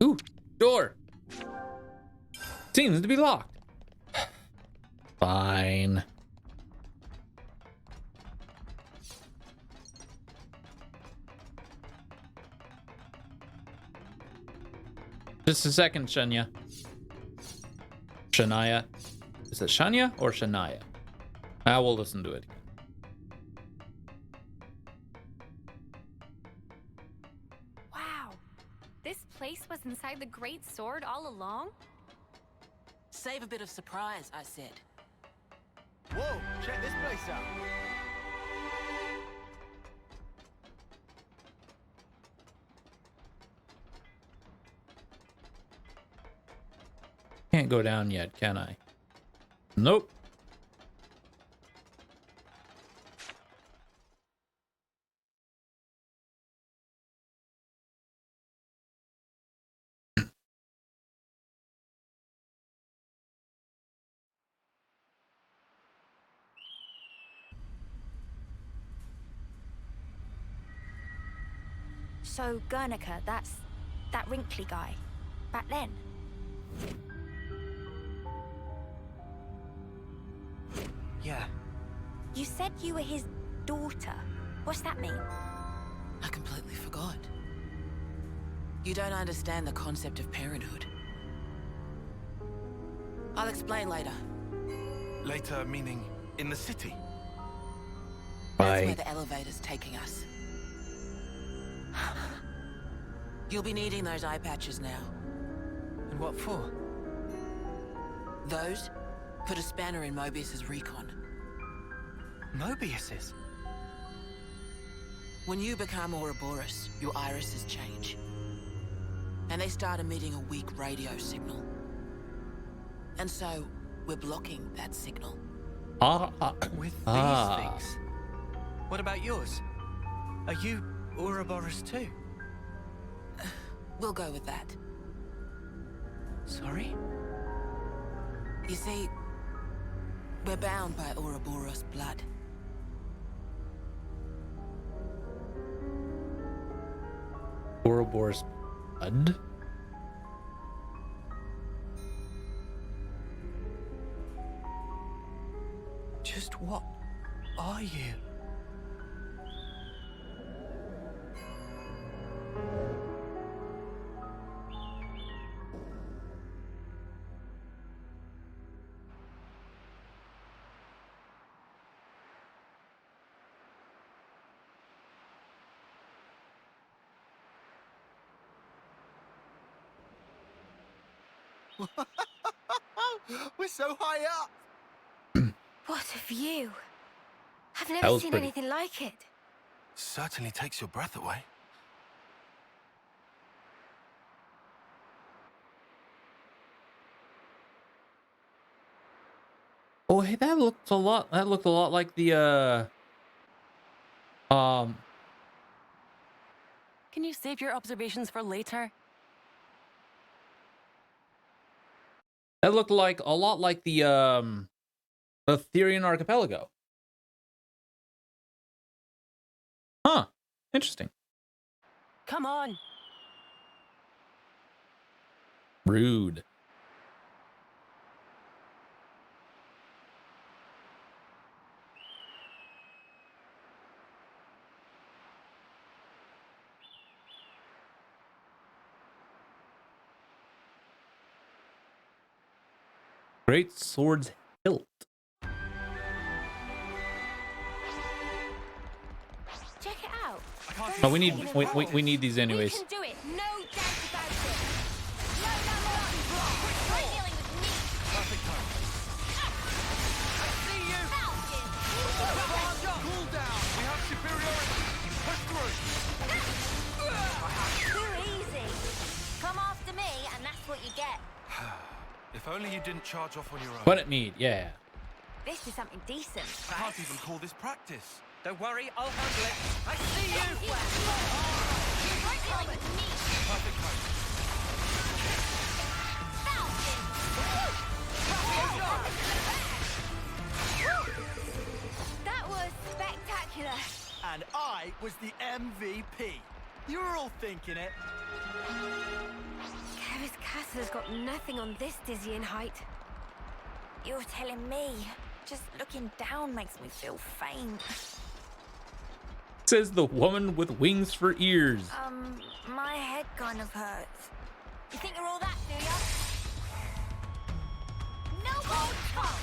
Ooh, door. Seems to be locked. Fine. Just a second, Shania. Shania. Is it Shania or Shania? I will listen to it. Wow. This place was inside the Great Sword all along? Save a bit of surprise, I said. Whoa, check this place out. Can't go down yet, can I? Nope. So, Guernica, that's that wrinkly guy. Back then. Yeah. You said you were his daughter. What's that mean? I completely forgot. You don't understand the concept of parenthood. I'll explain later. Later, meaning in the city? That's where the elevator's taking us. You'll be needing those eye patches now. And what for? Those put a spanner in Mobius's recon. Mobius's? When you become Ouroboros, your irises change. And they start emitting a weak radio signal. And so, we're blocking that signal. With these things? What about yours? Are you Ouroboros too? We'll go with that. Sorry? You see, we're bound by Ouroboros blood. Ouroboros blood? Just what are you? We're so high up! What a view. I've That never was seen pretty. anything like it. Certainly takes your breath away. Oh, hey, that looked a lot. That looked a lot like the Can you save your observations for later? that looked like a lot like the Therian Archipelago. Huh. Interesting. Come on. Rude. Great Sword's hilt. Check it out. Oh, we need we need these We anyways. can do it. No doubt about it. No, Try dealing with me. Perfect time. I see you! Falcon. Cool down! We have superiority! Push through! Too easy. Come after me, and that's what you get. If only you didn't charge off on your own. What it need, yeah. This is something decent. I can't even call this practice. Don't worry, I'll handle it. I see you! Try dealing with me. Perfect time. Falcon. That was spectacular. And I was the MVP. You were all thinking it. pass has got nothing on this dizzying height. You're telling me. Just looking down makes me feel faint. Says the woman with wings for ears. My head kind of hurts. You think you're all that, do ya? No more talk!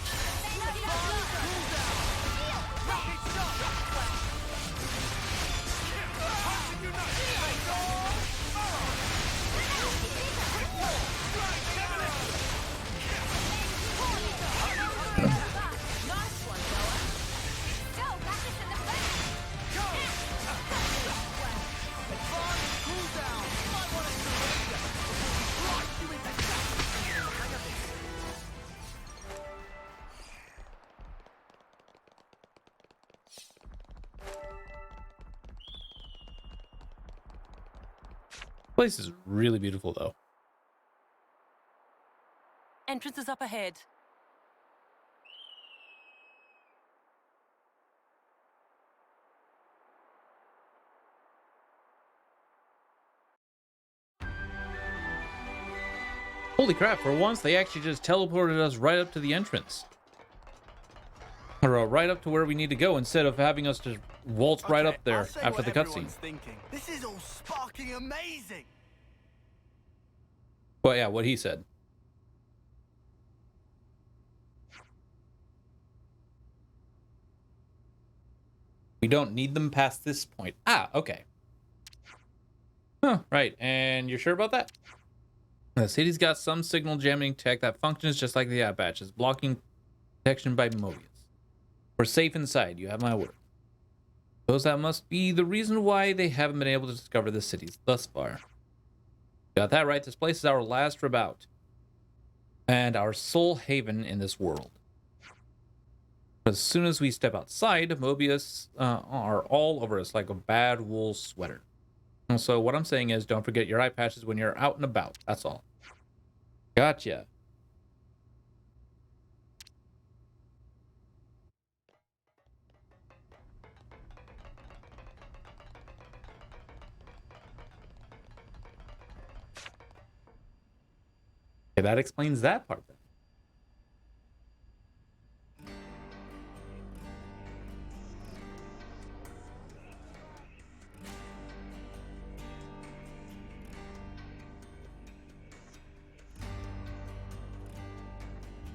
Place is really beautiful, though. Entrance is up ahead. Holy crap, for once, they actually just teleported us right up to the entrance. Or right up to where we need to go, instead of having us just waltz right up there after the cutscene. This is all sparking amazing. Well, yeah, what he said. We don't need them past this point. Ah, okay. Huh, right. And you're sure about that? The city's got some signal jamming tech that functions just like the eye patches, blocking detection by Mobius. We're safe inside, you have my word. Suppose that must be the reason why they haven't been able to discover the cities thus far. Got that right, this place is our last redoubt. And our sole haven in this world. As soon as we step outside, Mobius are all over us like a bad wool sweater. And so what I'm saying is, don't forget your eye patches when you're out and about. That's all. Gotcha. Okay, that explains that part then.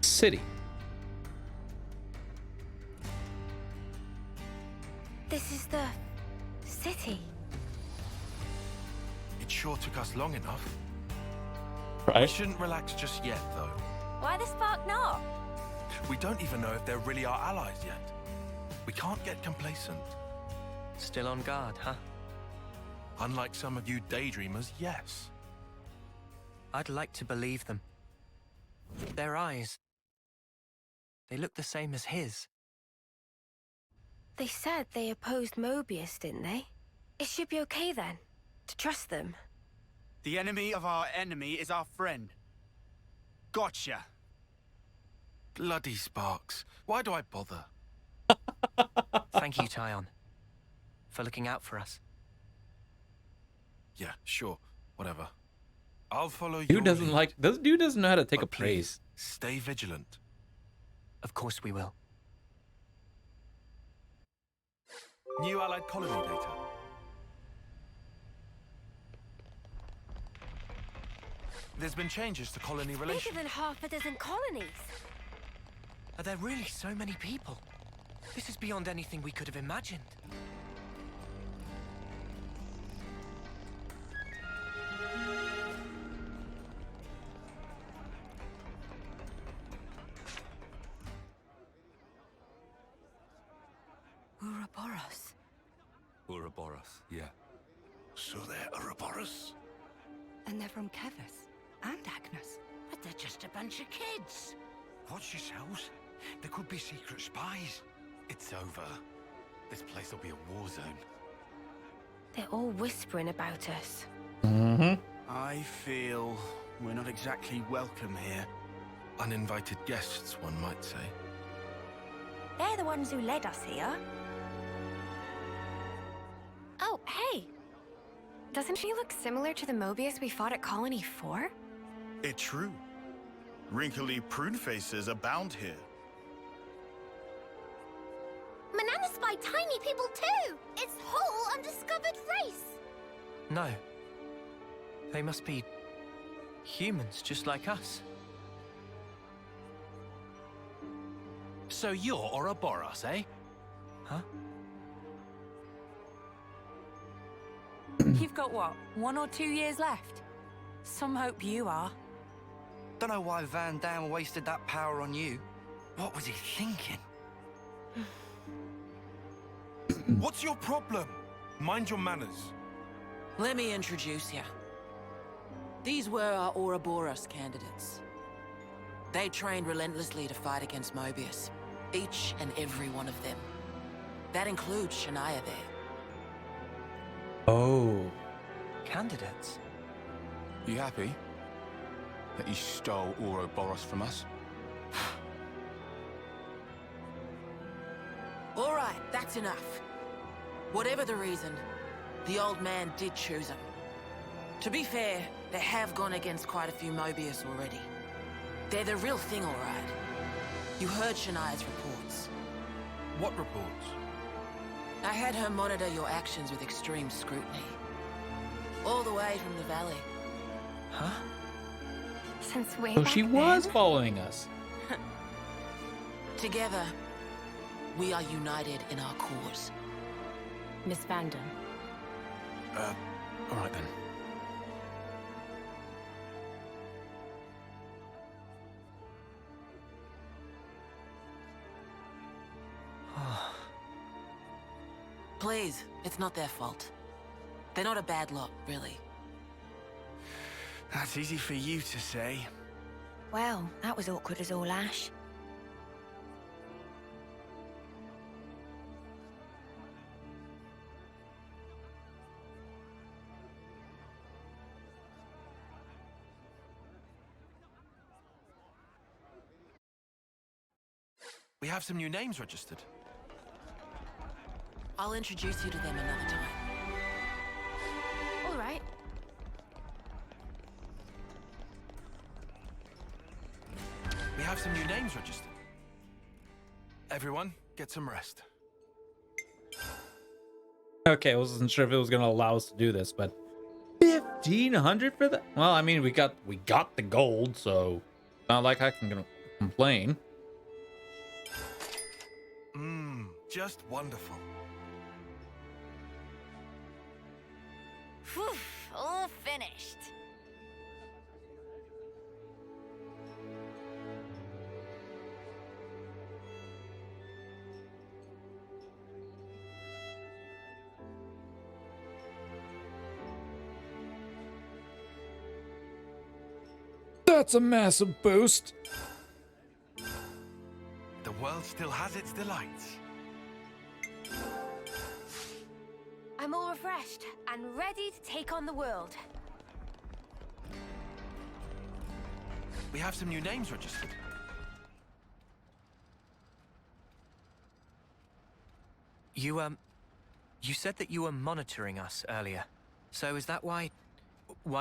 City. This is the city. It sure took us long enough. We Right? shouldn't relax just yet, though. Why the spark not? We don't even know if they're really our allies yet. We can't get complacent. Still on guard, huh? Unlike some of you daydreamers, yes. I'd like to believe them. Their eyes. They look the same as his. They said they opposed Mobius, didn't they? It should be okay then, to trust them. The enemy of our enemy is our friend. Gotcha. Bloody Sparks. Why do I bother? Thank you, Tyon, for looking out for us. Yeah, sure. Whatever. I'll follow you. Dude doesn't like, this dude doesn't know how to take a But praise. please, stay vigilant. Of course we will. New Allied colony data. There's been changes to colony relations. Bigger than half a dozen colonies. Are there really so many people? This is beyond anything we could have imagined. Ouroboros. Ouroboros, yeah. So they're Ouroboros? And they're from Kevus and Agnes. But they're just a bunch of kids. Watch yourselves. There could be secret spies. It's over. This place will be a war zone. They're all whispering about us. Mm-hmm. I feel we're not exactly welcome here. Uninvited guests, one might say. They're the ones who led us here. Oh, hey! Doesn't she look similar to the Mobius we fought at Colony 4? It's true. Wrinkly prune faces abound here. Manana spy tiny people too! It's whole undiscovered race! No. They must be humans just like us. So you're Ouroboros, eh? Huh? You've got what, 1 or 2 years left? Some hope you are. Don't know why Van Dam wasted that power on you. What was he thinking? What's your problem? Mind your manners. Let me introduce you. These were our Ouroboros candidates. They trained relentlessly to fight against Mobius. Each and every one of them. That includes Shania there. Oh. Candidates? You happy that you stole Ouroboros from us? All right, that's enough. Whatever the reason, the old man did choose them. To be fair, they have gone against quite a few Mobius already. They're the real thing, all right. You heard Shania's reports. What reports? I had her monitor your actions with extreme scrutiny. All the way from the valley. Huh? Since way Oh, back she was then? following us. Together, we are united in our cause. Miss Vandam. All right then. Please, it's not their fault. They're not a bad lot, really. That's easy for you to say. Well, that was awkward as all ash. We have some new names registered. I'll introduce you to them another time. All right. We have some new names registered. Everyone, get some rest. Okay, I wasn't sure if it was going to allow us to do this, but 1,500 for that? Well, I mean, we got the gold, so it's not like I can complain. Just wonderful. Phew, all finished. That's a massive boost. The world still has its delights. I'm all refreshed and ready to take on the world. We have some new names registered. You said that you were monitoring us earlier. So is that why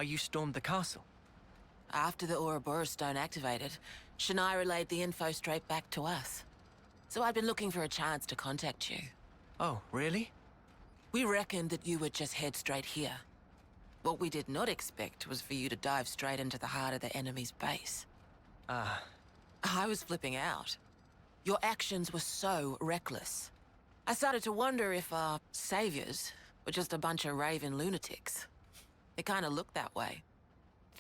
you stormed the castle? After the Ouroboros stone activated, Shania relayed the info straight back to us. So I'd been looking for a chance to contact you. Oh, really? We reckoned that you would just head straight here. What we did not expect was for you to dive straight into the heart of the enemy's base. I was flipping out. Your actions were so reckless. I started to wonder if our saviors were just a bunch of raving lunatics. It kind of looked that way.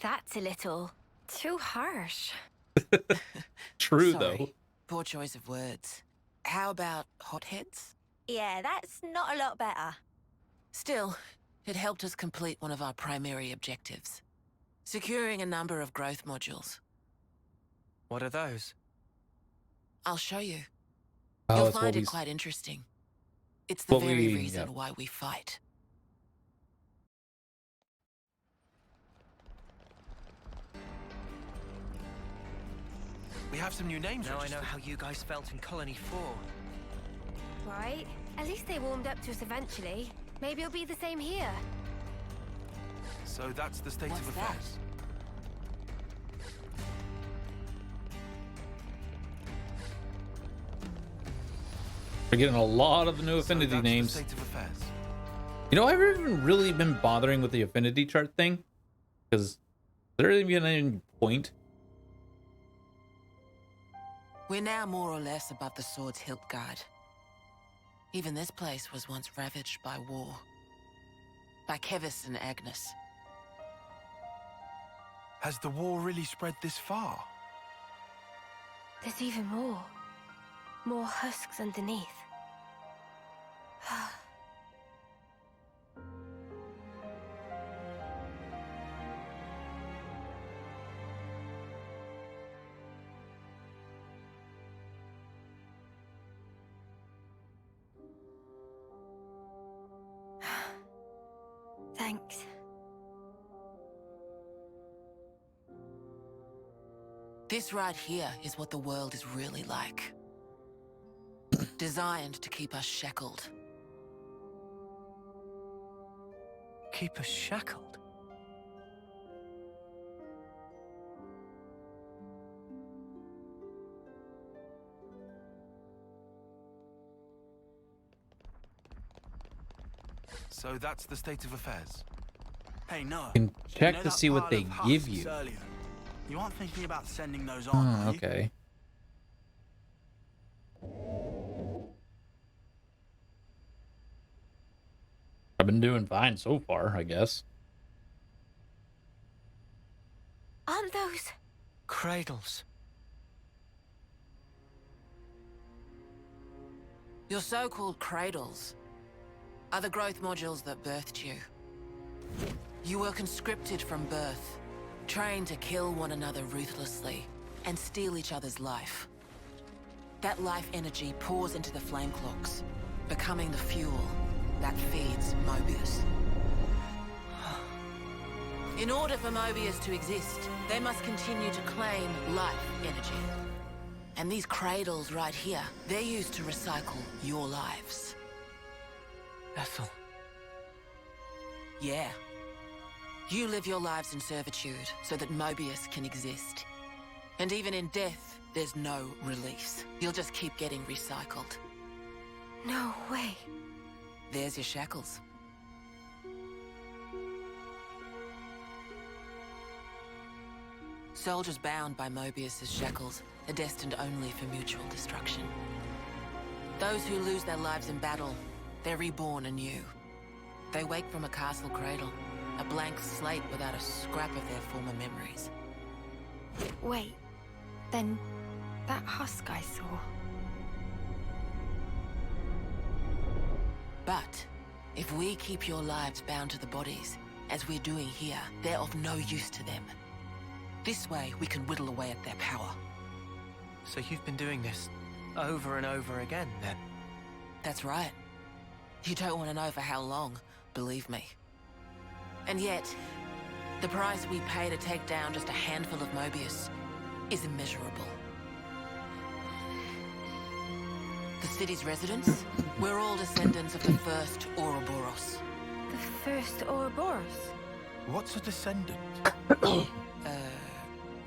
That's a little too harsh. True, Sorry. though. Poor choice of words. How about hotheads? Yeah, that's not a lot better. Still, it helped us complete one of our primary objectives. Securing a number of growth modules. What are those? I'll show you. Oh, You'll it's what find we it quite interesting. It's the what very we- reason yeah. why we fight. We have some new names Now I registered. know how you guys felt in Colony 4. Right? At least they warmed up to us eventually. Maybe it'll be the same here. So that's the state What's of that? affairs. We're getting a lot of the new affinity that's names. The state of affairs. You know, I've never even really been bothering with the affinity chart thing, because there isn't even any point. We're now more or less above the sword's hilt guard. Even this place was once ravaged by war. By Kevis and Agnes. Has the war really spread this far? There's even more. More husks underneath. Thanks. This right here is what the world is really like. Designed to keep us shackled. Keep us shackled? So that's the state of affairs. Hey, no. You can check You know to that see what pile they of give husks you. earlier? You aren't thinking about sending those on, Oh, are you? okay. I've been doing fine so far, I guess. Aren't those... Cradles. Your so-called cradles are the growth modules that birthed you. You were conscripted from birth, trained to kill one another ruthlessly and steal each other's life. That life energy pours into the flame clocks, becoming the fuel that feeds Mobius. In order for Mobius to exist, they must continue to claim life energy. And these cradles right here, they're used to recycle your lives. Ethel. Yeah. You live your lives in servitude so that Mobius can exist. And even in death, there's no release. You'll just keep getting recycled. No way. There's your shackles. Soldiers bound by Mobius's shackles are destined only for mutual destruction. Those who lose their lives in battle, they're reborn anew. They wake from a castle cradle, a blank slate without a scrap of their former memories. Wait. Then... that husk I saw... But if we keep your lives bound to the bodies, as we're doing here, they're of no use to them. This way, we can whittle away at their power. So you've been doing this over and over again, then? That's right. You don't want to know for how long, believe me. And yet, the price we pay to take down just a handful of Mobius is immeasurable. The city's residents, we're all descendants of the first Ouroboros. The first Ouroboros? What's a descendant?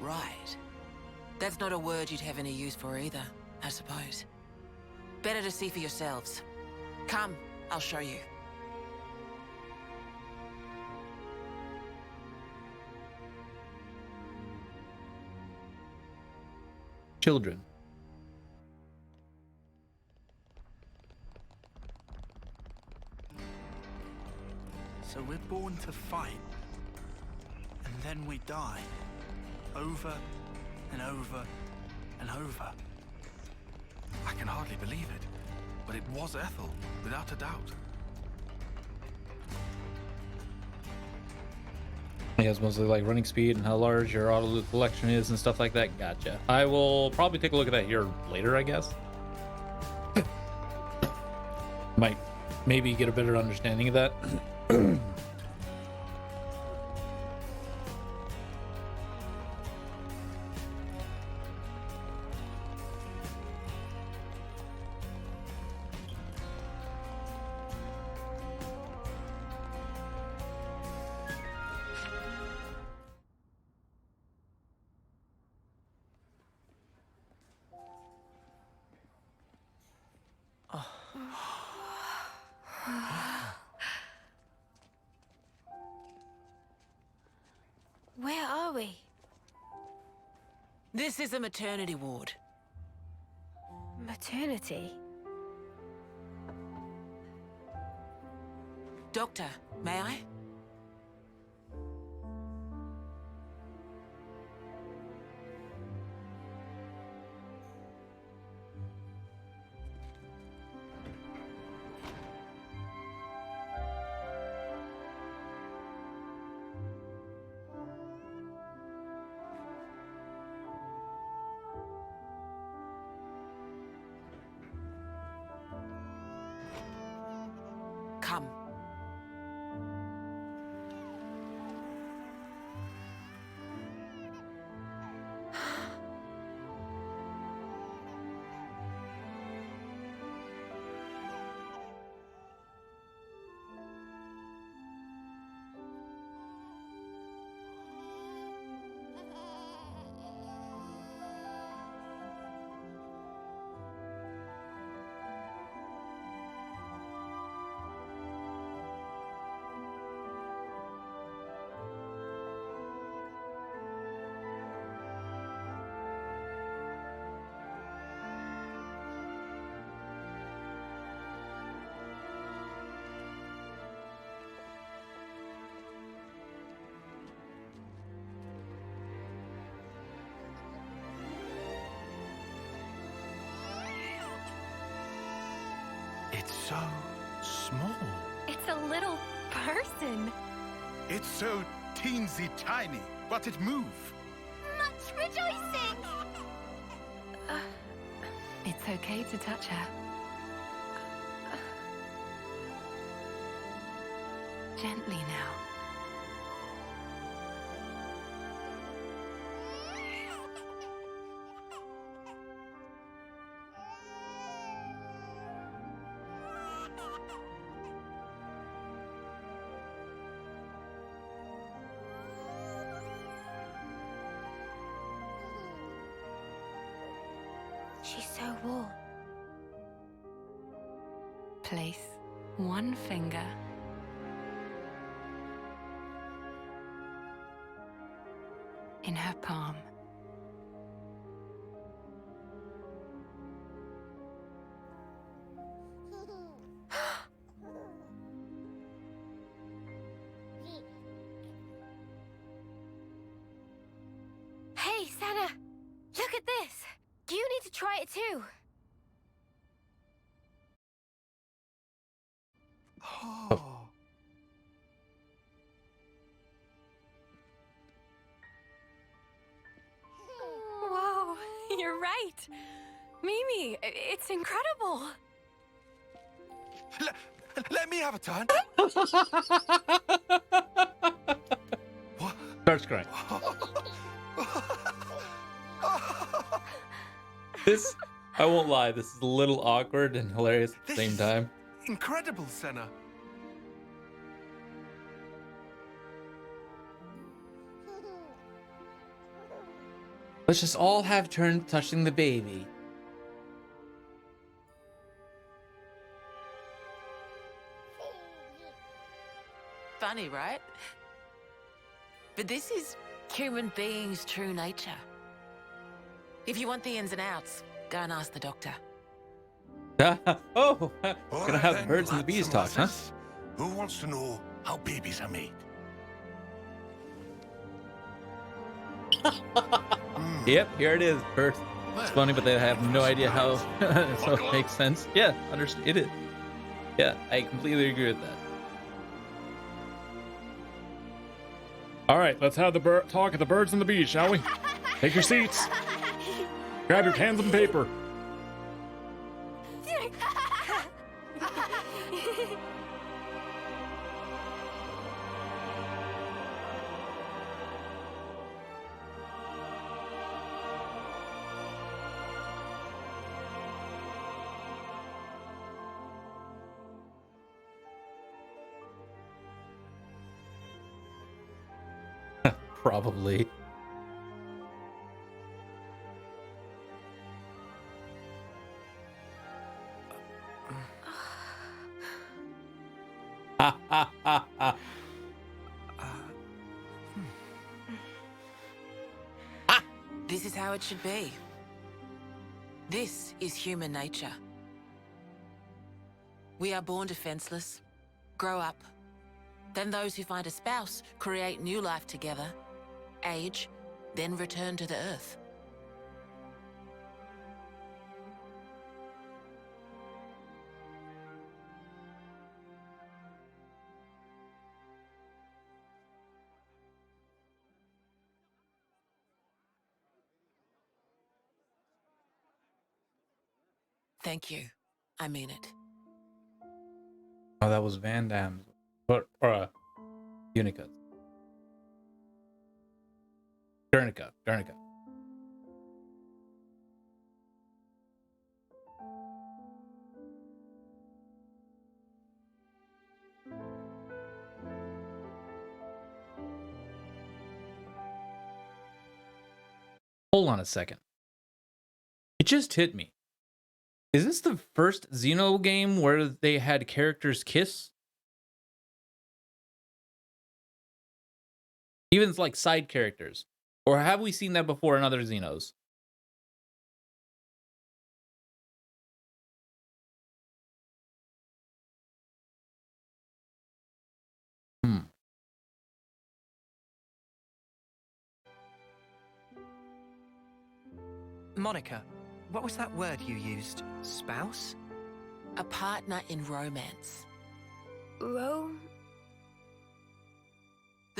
Right. That's not a word you'd have any use for either, I suppose. Better to see for yourselves. Come, I'll show you. Children. So we're born to fight. And then we die. Over and over and over. I can hardly believe it, but it was Ethel, without a doubt. Yeah, it's mostly like running speed and how large your auto loot collection is and stuff like that. Gotcha. I will probably take a look at that here later, I guess. Might maybe get a better understanding of that. Oh. Where are we? This is a maternity ward. Maternity? Doctor, may I? Come. It's so small. It's a little person. It's so teensy tiny, but it moves. Much rejoicing! It's okay to touch her. Gently now. She's so warm. Place one finger in her palm. Hey, Sana! Look at this! You need to try it too. Oh. Whoa, you're right. Mimi, it's incredible. Let me have a turn. What? Starts crying. This, I won't lie, this is a little awkward and hilarious at the This same is time. Incredible, Senna. Let's just all have turns touching the baby. Funny, right? But this is human beings' true nature. If you want the ins and outs, go and ask the doctor. Oh, All gonna right have then, birds and the lads bees and talk, huh? lasses. Who wants to know how babies are made? Yep, here it is, birth. It's Well, funny, but they have no idea how, surprised. so it makes sense. Yeah, understand it. Yeah, I completely agree with that. All right, let's have the talk of the birds and the bees, shall we? Take your seats. Grab your cans and paper. Probably. Ha ha ha ha. This is how it should be. This is human nature. We are born defenseless, grow up. Then those who find a spouse create new life together, age, then return to the Earth. Thank you. I mean it. Oh, that was Van Damme's. Or Unica's. Guernica. Hold on a second. It just hit me. Is this the first Xeno game where they had characters kiss? Even like side characters. Or have we seen that before in other Xenos? Monica, what was that word you used? Spouse? A partner in romance. The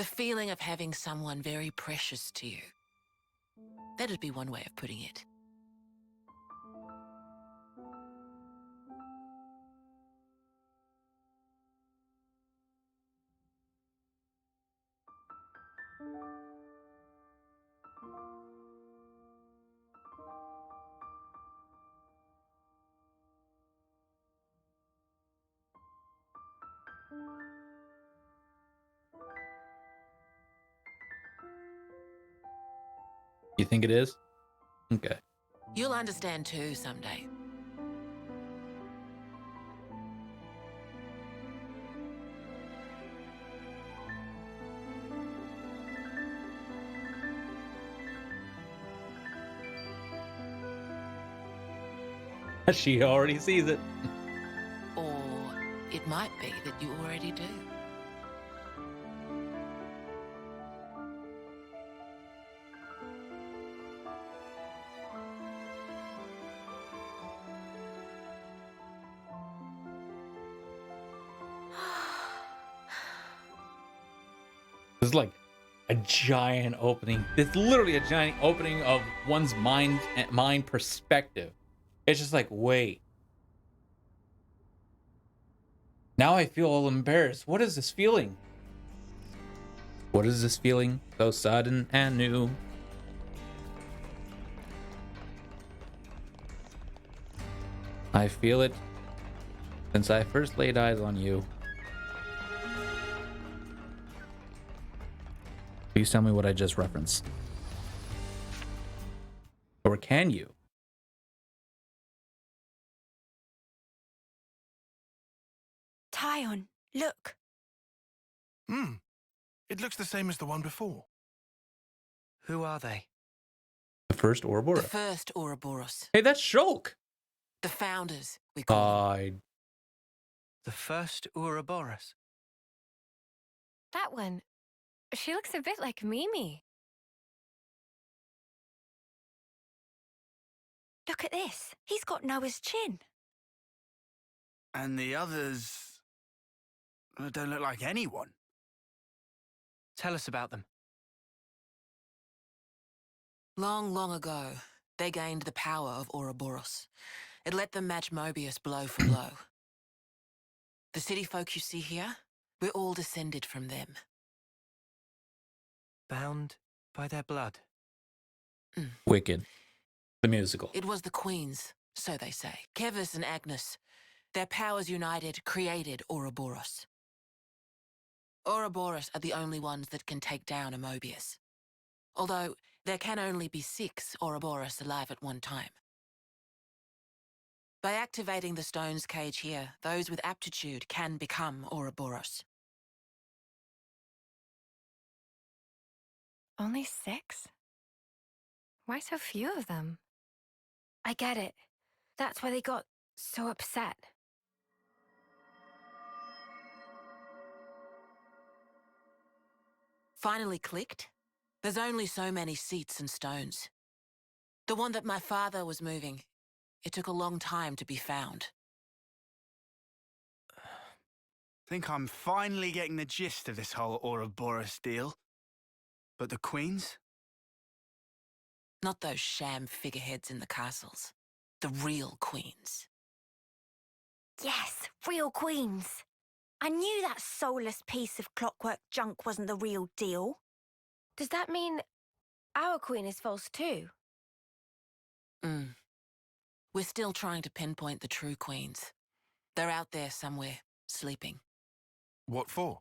feeling of having someone very precious to you. That'd be one way of putting it. You think it is? Okay. You'll understand too someday. She already sees it. Or it might be that you already do. It's like a giant opening. It's literally a giant opening of one's mind perspective. It's just like, wait. Now I feel all embarrassed. What is this feeling? What is this feeling? So sudden and new. I feel it since I first laid eyes on you. Please tell me what I just referenced. Or can you? Tyon, look. It looks the same as the one before. Who are they? The first The Ouroboros. first Ouroboros. Hey, that's Shulk. The founders, we call them. The first Ouroboros. That one. She looks a bit like Mimi. Look at this. He's got Noah's chin. And the others don't look like anyone. Tell us about them. Long, long ago, they gained the power of Ouroboros. It let them match Mobius blow for blow. The city folk you see here, we're all descended from them. Bound by their blood. Wicked. The musical. It was the queens, so they say. Kevis and Agnes. Their powers united created Ouroboros. Ouroboros are the only ones that can take down a Mobius. Although, there can only be 6 Ouroboros alive at one time. By activating the stone's cage here, those with aptitude can become Ouroboros. Only 6? Why so few of them? I get it. That's why they got so upset. Finally clicked? There's only so many seats and stones. The one that my father was moving, it took a long time to be found. Think I'm finally getting the gist of this whole Ouroboros deal. But the queens? Not those sham figureheads in the castles. The real queens. Yes, real queens. I knew that soulless piece of clockwork junk wasn't the real deal. Does that mean our queen is false too? We're still trying to pinpoint the true queens. They're out there somewhere, sleeping. What for?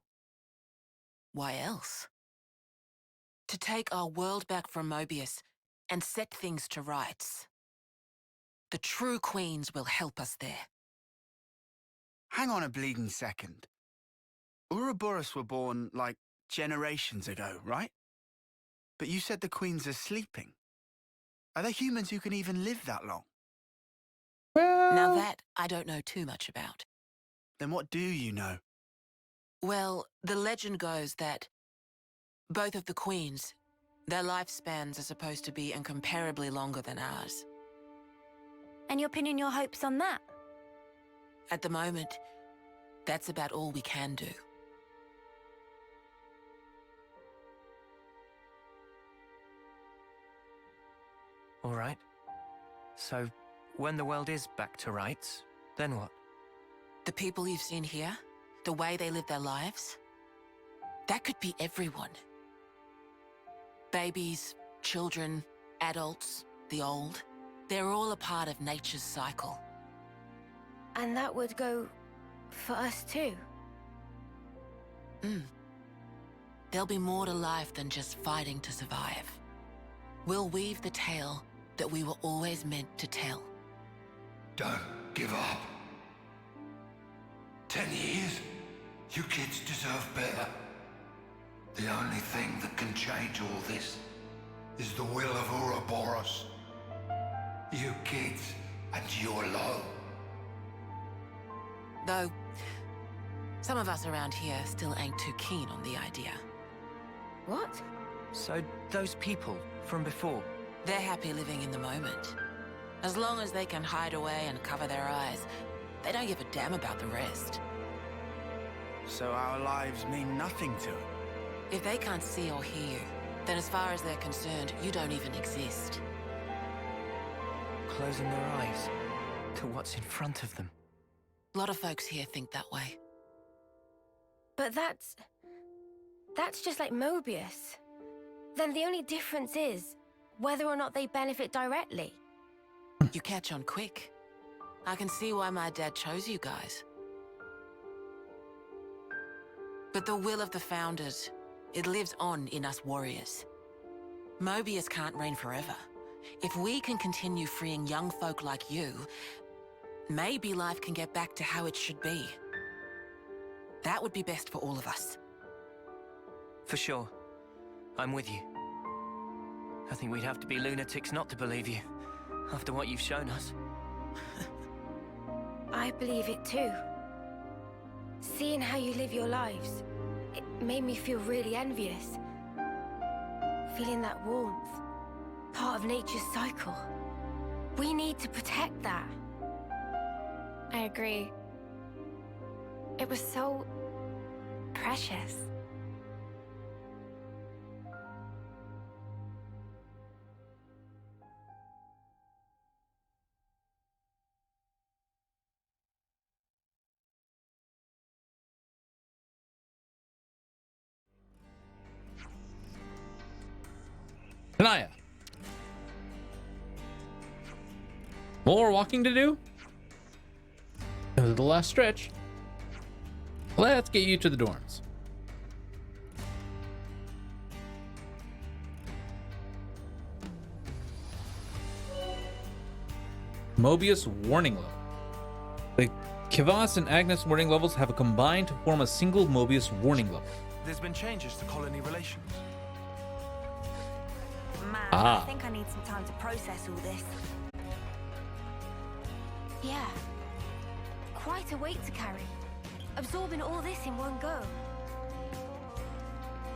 Why else? To take our world back from Mobius and set things to rights. The true queens will help us there. Hang on a bleeding second. Ouroboros were born, like, generations ago, right? But you said the queens are sleeping. Are they humans who can even live that long? Now that I don't know too much about. Then what do you know? Well, the legend goes that both of the queens, their lifespans are supposed to be incomparably longer than ours. And you're pinning your hopes on that? At the moment, that's about all we can do. All right. So, when the world is back to rights, then what? The people you've seen here, the way they live their lives, that could be everyone. Babies, children, adults, the old, they're all a part of nature's cycle. And that would go for us too? There'll be more to life than just fighting to survive. We'll weave the tale that we were always meant to tell. Don't give up. 10 years? You kids deserve better. The only thing that can change all this is the will of Ouroboros. You kids and your alone. Though, some of us around here still ain't too keen on the idea. What? So, those people from before, They're happy living in the moment. As long as they can hide away and cover their eyes, they don't give a damn about the rest. So our lives mean nothing to them? If they can't see or hear you, then as far as they're concerned, you don't even exist. closing their eyes to what's in front of them. A lot of folks here think that way. But that's just like Mobius. Then the only difference is whether or not they benefit directly. You catch on quick. I can see why my dad chose you guys. But the will of the Founders, it lives on in us warriors. Mobius can't reign forever. If we can continue freeing young folk like you, maybe life can get back to how it should be. That would be best for all of us. For sure. I'm with you. I think we'd have to be lunatics not to believe you, after what you've shown us. I believe it too. Seeing how you live your lives, it made me feel really envious. Feeling that warmth, part of nature's cycle. We need to protect that. I agree. It was so precious. Tanaya. More walking to do? This is the last stretch. Let's get you to the dorms. Mobius warning level. The Kivas and Agnes warning levels have combined to form a single Mobius warning level. There's been changes to colony relations. Man, Ah. I think I need some time to process all this. Yeah. Quite a weight to carry. Absorbing all this in one go.